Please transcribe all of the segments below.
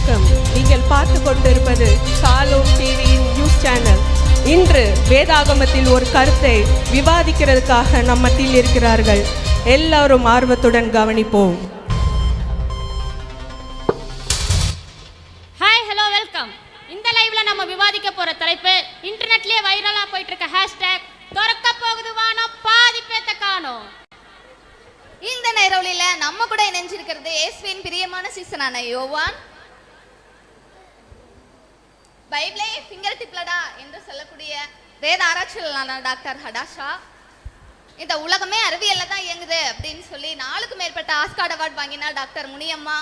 வணக்கம். நீங்கள் பார்த்து கொண்டிருப்பது ஷாலோம் டிவியின் நியூஸ் சேனல். இன்று வேதாகமத்தில் ஒரு கருத்தை விவாதிக்கிறதுக்காக நம் மத்தியில் இருக்கிறார்கள். எல்லாரும் ஆர்வத்துடன் கவனிப்போம். Hi, hello, welcome. இந்த லைவ்ல நம்ம விவாதிக்க போற தலைப்பு இன்டர்நெட்லயே வைரலா போயிட்டு இருக்க ஹேஷ்டேக் திறக்க போகுது வானம் பாதி பேத்த காணோம். இந்த நேரொலியில நம்ம கூட இணைஞ்சிருக்கிறது இயேசுவின் பிரியமான சீசனான யோவான், பைபிளே ஃபிங்கர் டிப்லடா என்று சொல்லக்கூடிய வேத ஆராய்ச்சியாளரான டாக்டர் ஹடாஷா, இந்த உலகமே அறிவியல்ல தான் இயங்குது அப்படின்னு சொல்லி 4க்கும் மேற்பட்ட ஆஸ்கார் அவார்ட் வாங்கினா டாக்டர் முனியம்மா,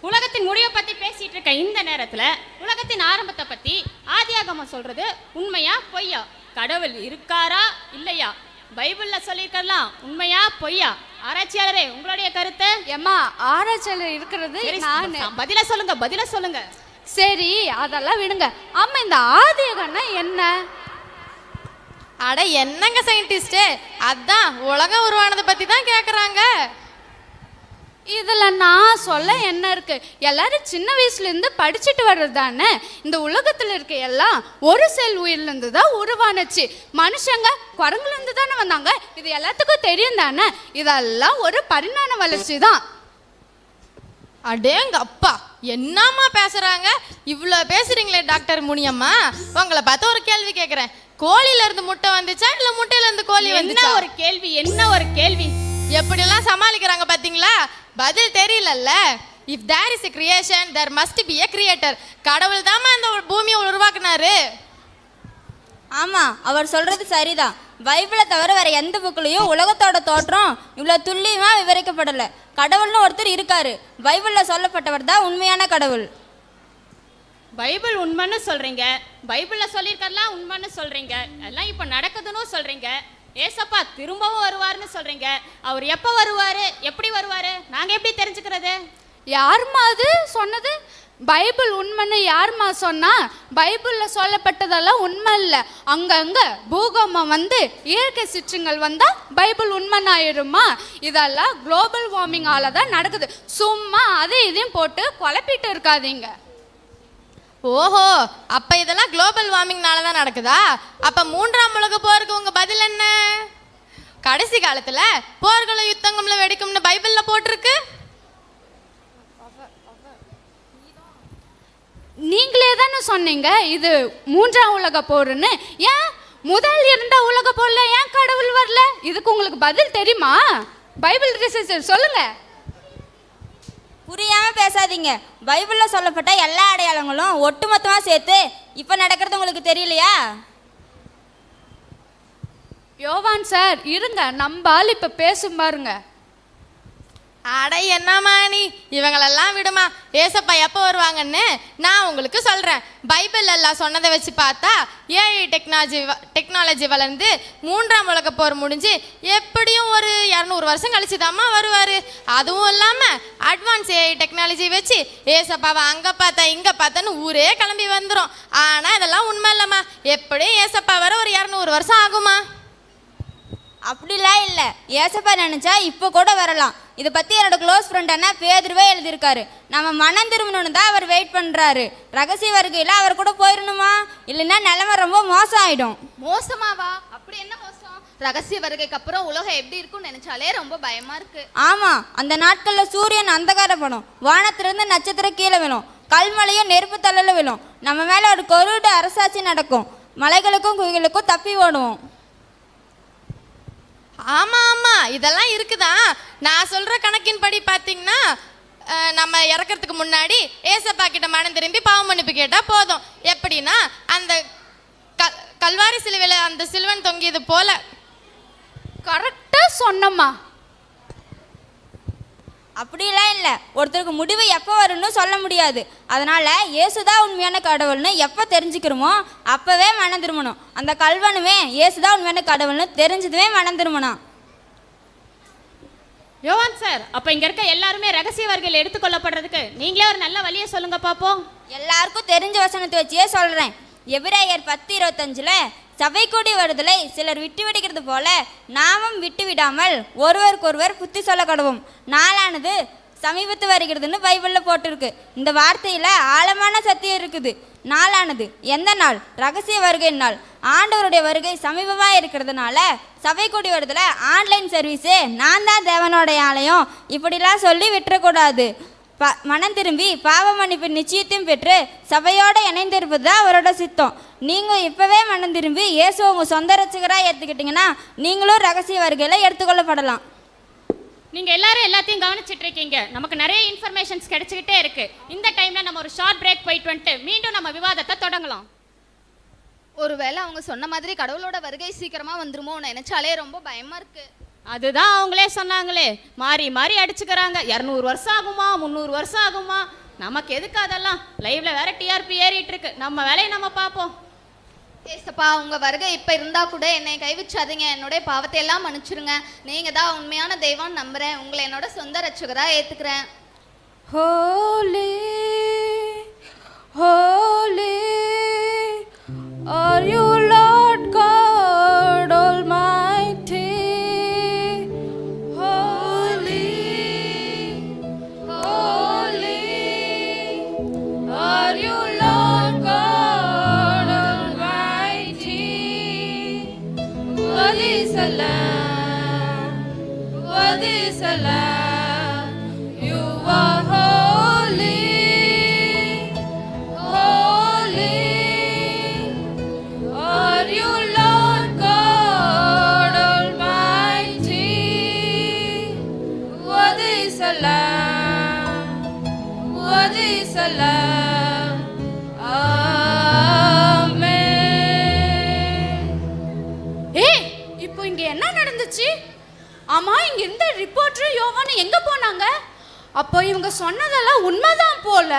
உலகத்தின் முடிவை பத்தி பேசிட்டு இருக்க இந்த நேரத்துல உலகத்தின் ஆரம்பத்தை பத்தி ஆதியாகமம் சொல்றது உண்மையா பொய்யா? கடவுள் இருக்காரா இல்லையா? பைபிள்ல சொல்லிருக்கலாம் உண்மையா பொய்யா? ஆராய்ச்சியாளரே, உங்களுடைய கருத்து? ஏம்மா, ஆராய்ச்சியாளர் இருக்கிறது பதில சொல்லுங்க. சரி, அதெல்லாம் விடுங்க. ஆமா, இந்த ஆதியாகம்னா என்ன? அட என்னங்க சயின்டிஸ்ட், அதான் உலகம் உருவானதை பத்தி தான் கேக்குறாங்க. இதுல நான் சொல்ல என்ன இருக்கு? எல்லாரும் சின்ன வயசுல இருந்து படிச்சுட்டு வர்றது தானே. இந்த உலகத்துல இருக்க எல்லாம் ஒரு செல் உயிர்ல இருந்து தான் உருவானுச்சு. மனுஷங்க குரங்குல இருந்து தானே வந்தாங்க. இது எல்லாத்துக்கும் தெரியும் தானே. இதெல்லாம் ஒரு பரிணாம வளர்ச்சி தான். அடேங்க அப்பா, என்னம்மா பேசுறாங்க? இவ்வளோ பேசுறீங்களே டாக்டர் முனியம்மா, உங்களை பார்த்து ஒரு கேள்வி கேட்குறேன். கோழில இருந்து முட்டை வந்துச்சா இல்ல முட்டையில இருந்து கோழி வந்துச்சா? என்ன ஒரு கேள்வி எப்படிலாம் சமாளிக்கிறாங்க பாத்தீங்களா? பதில் தெரியலல்ல. If there is a creation there must be a creator. கடவுள் தாமா அந்த பூமியை உருவாக்குனாரு. ஆமா, அவர் சொல்றது சரிதான். பைபிளை தவிர வேற எந்த புக்கிலையும் உலகத்தோட தோற்றம் இவ்வளவு துல்லியமா விவரிக்கப்படல. கடவுள்னு ஒருத்தர் இருக்காரு. பைபிள்ல சொல்லப்பட்டவர் தான் உண்மையான கடவுள். பைபிள் உண்மைன்னு சொல்றீங்க, பைபிள்ல சொல்லியிருக்கலாம் உண்மைன்னு சொல்றீங்க, எல்லாம் இப்ப நடக்குதுன்னு சொல்றீங்க. ஏசப்பா திரும்பவும் வருவாருன்னு சொல்றீங்க. அவர் எப்ப வருவாரு, எப்படி வருவாரு, நாங்க எப்படி தெரிஞ்சுக்கிறது? யாருமா அது சொன்னது? பைபிள் உண்மைன்னு யாருமா சொன்னா? பைபிள்ல சொல்லப்பட்டதெல்லாம் உண்மை இல்லை. அங்கங்க பூகம்பம் வந்து இயற்கை சிற்றங்கள் வந்தா பைபிள் உண்மைன்னு ஆயிடுமா? இதெல்லாம் குளோபல் வார்மிங்கால தான் நடக்குது. சும்மா அதை இதையும் போட்டு குழப்பிட்டு இருக்காதீங்க. ஓஹோ, அப்ப இதெல்லாம் குளோபல் வார்மிங்னால தான் நடக்குதா? அப்ப 3ஆம் உலக போருக்கு உங்க பதில் என்ன? கடைசி காலத்துல போர்களும் யுத்தங்களும் வெடிக்கும்னு பைபிள்ல போட்டிருக்கு. நீங்களே தானே சொன்னீங்க இது 3ஆம் உலக போருன்னு. ஏன் முதல் இருந்த உலக போர்ல ஏன் கடவுள் வரல? இதுக்கு உங்களுக்கு பதில் தெரியுமா? பைபிள் ரிசர்ச்சர் சொல்லுங்க. புரியாம பேசாதீங்க. பைபிள்ல சொல்லப்பட்ட எல்லா அடையாளங்களும் ஒட்டுமொத்தமா சேர்த்து இப்ப நடக்கிறது உங்களுக்கு தெரியலையா? யோவான் சார் இருங்க, நம்ம ஆள் இப்ப பேசும் பாருங்க. அட என்னம்மா நீ, இவங்களெல்லாம் விடுமா. ஏசப்பா எப்போ வருவாங்கன்னு நான் உங்களுக்கு சொல்கிறேன். பைபிள் எல்லாம் சொன்னதை வச்சு பார்த்தா ஏஐ டெக்னாலஜி வளர்ந்து 3ஆம் உலக போர் முடிஞ்சு எப்படியும் ஒரு 200 வருஷம் கழிச்சு தாம்மா வருவார். அதுவும் இல்லாமல் அட்வான்ஸ் ஏஐ டெக்னாலஜி வச்சு ஏசப்பாவை அங்கே பார்த்தா இங்கே பார்த்தான்னு ஊரே கிளம்பி வந்துடும். ஆனால் இதெல்லாம் உண்மை இல்லைம்மா. எப்படியும் ஏசப்பா வர ஒரு 200 வருஷம் ஆகுமா? அப்படிலாம் இல்லை. ஏசப்பா நினைச்சா இப்போ கூட வரலாம். இதை பற்றி என்னோட க்ளோஸ் ஃப்ரெண்டான பேதுருவே எழுதியிருக்காரு. நம்ம மனம் திரும்பணும்னு தான் அவர் வெயிட் பண்ணுறாரு. ரகசிய வருகையில் அவர் கூட போயிடணுமா? இல்லைன்னா நிலைமை ரொம்ப மோசம் ஆகிடும். மோசமாவா? அப்படி என்ன மோசம்? ரகசிய வருகைக்கு அப்புறம் உலகம் எப்படி இருக்கும்னு நினைச்சாலே ரொம்ப பயமா இருக்கு. ஆமாம், அந்த நாட்களில் சூரியன் அந்தகாரப்படும், வானத்திலிருந்து நட்சத்திரம் கீழே விழும், கல்மலையும் நெருப்பு தள்ளல விழும், நம்ம மேலே ஒரு கொருட அரசாட்சி நடக்கும், மலைகளுக்கும் குகைகளுக்கும் தப்பி ஓடுவோம். ஆமாம் ஆமாம், இதெல்லாம் இருக்குதான். நான் சொல்கிற கணக்கின் படி பார்த்தீங்கன்னா நம்ம இறக்கிறதுக்கு முன்னாடி ஏசப்பா கிட்ட மனம் திரும்பி பாவ மன்னிப்பு கேட்டால் போதும். எப்படின்னா அந்த கல்வாரி சிலுவையில் அந்த சிலுவன் தொங்கியது போல. கரெக்டாக சொன்னம்மா. அப்படிலாம் இல்லை. ஒருத்தருக்கு முடிவு எப்போ வரும்னு சொல்ல முடியாது. அதனால் இயேசுதான் உண்மையான கடவுள்னு எப்போ தெரிஞ்சுக்கிறோமோ அப்போவே மனம் திரும்பணும். அந்த கல்வனுமே இயேசுதான் உண்மையான கடவுள்னு தெரிஞ்சதுமே மனம் திரும்பணும். யோவான் சார், அப்ப இங்க இருக்க எல்லாருமே ரகசிய வருகையில் எடுத்துக்கொள்ளப்படுறதுக்கு நீங்களே ஒரு நல்ல வழியை சொல்லுங்க பாப்போம். எல்லாருக்கும் தெரிஞ்ச வசனத்தை வச்சே சொல்கிறேன். எபிரேயர் 10:25 சபை கூடி வருதலை சிலர் விட்டு விடுகிறது போல நாமும் விட்டு விடாமல் ஒருவருக்கொருவர் புத்தி சொல்ல கடவும். நாளானது சமீபத்து வருகிறதுன்னு பைபிளில் போட்டிருக்கு. இந்த வார்த்தையில் ஆழமான சத்தியம் இருக்குது. நாளானது எந்த நாள்? ரகசிய வருகை நாள். ஆண்டவருடைய வருகை சமீபமாக இருக்கிறதுனால சபை கூடி வருதில் ஆன்லைன் சர்வீஸு நான் தான் தேவனோடைய ஆலயம் இப்படிலாம் சொல்லி விட்டுறக்கூடாது. மனம் திரும்பி பாவ மன்னிப்பு நிச்சயத்தையும் பெற்று சபையோடு இணைந்திருப்பது தான் அவரோட சித்தம். நீங்கள் இப்போவே மனம் திரும்பி இயேசு உங்கள் சொந்த ரசிகராக ஏற்றுக்கிட்டிங்கன்னா நீங்களும் ரகசிய வருகையில் எடுத்துக்கொள்ளப்படலாம். நீங்கள் எல்லாரும் எல்லாத்தையும் கவனிச்சிட்டு இருக்கீங்க. நமக்கு நிறைய இன்ஃபர்மேஷன்ஸ் கிடைச்சிக்கிட்டே இருக்கு. இந்த டைமில் நம்ம ஒரு ஷார்ட் பிரேக் போயிட்டு வந்துட்டு மீண்டும் நம்ம விவாதத்தை தொடங்கலாம். ஒருவேளை அவங்க சொன்ன மாதிரி கடவுளோட வருகை சீக்கிரமாக வந்துருமோ நினைச்சாலே ரொம்ப பயமாக இருக்குது. அதுதான் அவங்களே சொன்னாங்களே, மாறி மாறி அடிச்சுக்கிறாங்க. 200 வருஷம் ஆகுமா, 300 வருஷம் ஆகுமா? நமக்கு எதுக்கு அதெல்லாம்? லைவ்ல வேற டிஆர்பி ஏறிட்டு இருக்கு. நம்ம வேலையை நம்ம பார்ப்போம். ஏசப்பா, உங்க வருகை இப்ப இருந்தா கூட என்னை கைவிச்சாதீங்க. என்னுடைய பாவத்தை எல்லாம் மன்னிச்சிருங்க. நீங்க தான் உண்மையான தெய்வம் நம்புறேன். உங்களை என்னோட சொந்த ரட்சகரா ஏத்துக்கிறேன். Holy, holy are you, Lord God Almighty. Holy, holy are you, Lord God Almighty. What is the Lamb? What is the Lamb? You are holy, holy are you, Lord God Almighty. What is the Lamb? What is the Lamb? Amen. ஏய், இப்போ இங்க என்ன நடந்துச்சு? ஆமா, இங்க இருந்த reporter யோவான் எங்க போனாங்க? அப்போ இவங்க சொன்னதெல்லாம் உண்மைதான் போல.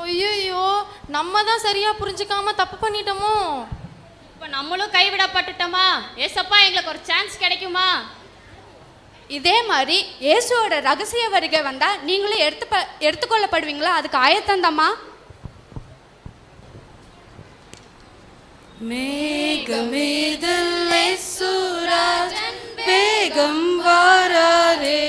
ஐயோ, நம்ம தான் சரியா புரிஞ்சுக்காம தப்பு பண்ணிட்டோமோ? இப்போ நம்மளும் கைவிடப்பட்டுட்டோமா? ஏசப்பா, எங்களுக்கு ஒரு சான்ஸ் கிடைக்குமா? இதே மாதிரி இயேசுவோட ரகசிய வருகை வந்தா நீங்களும் எடுத்துக்கொள்ளப்படுவீங்களா? அதுக்கு ஆயத்தந்தம்மா. மேகமேதல் இயேசுராஜன் வேகம் வாராரே.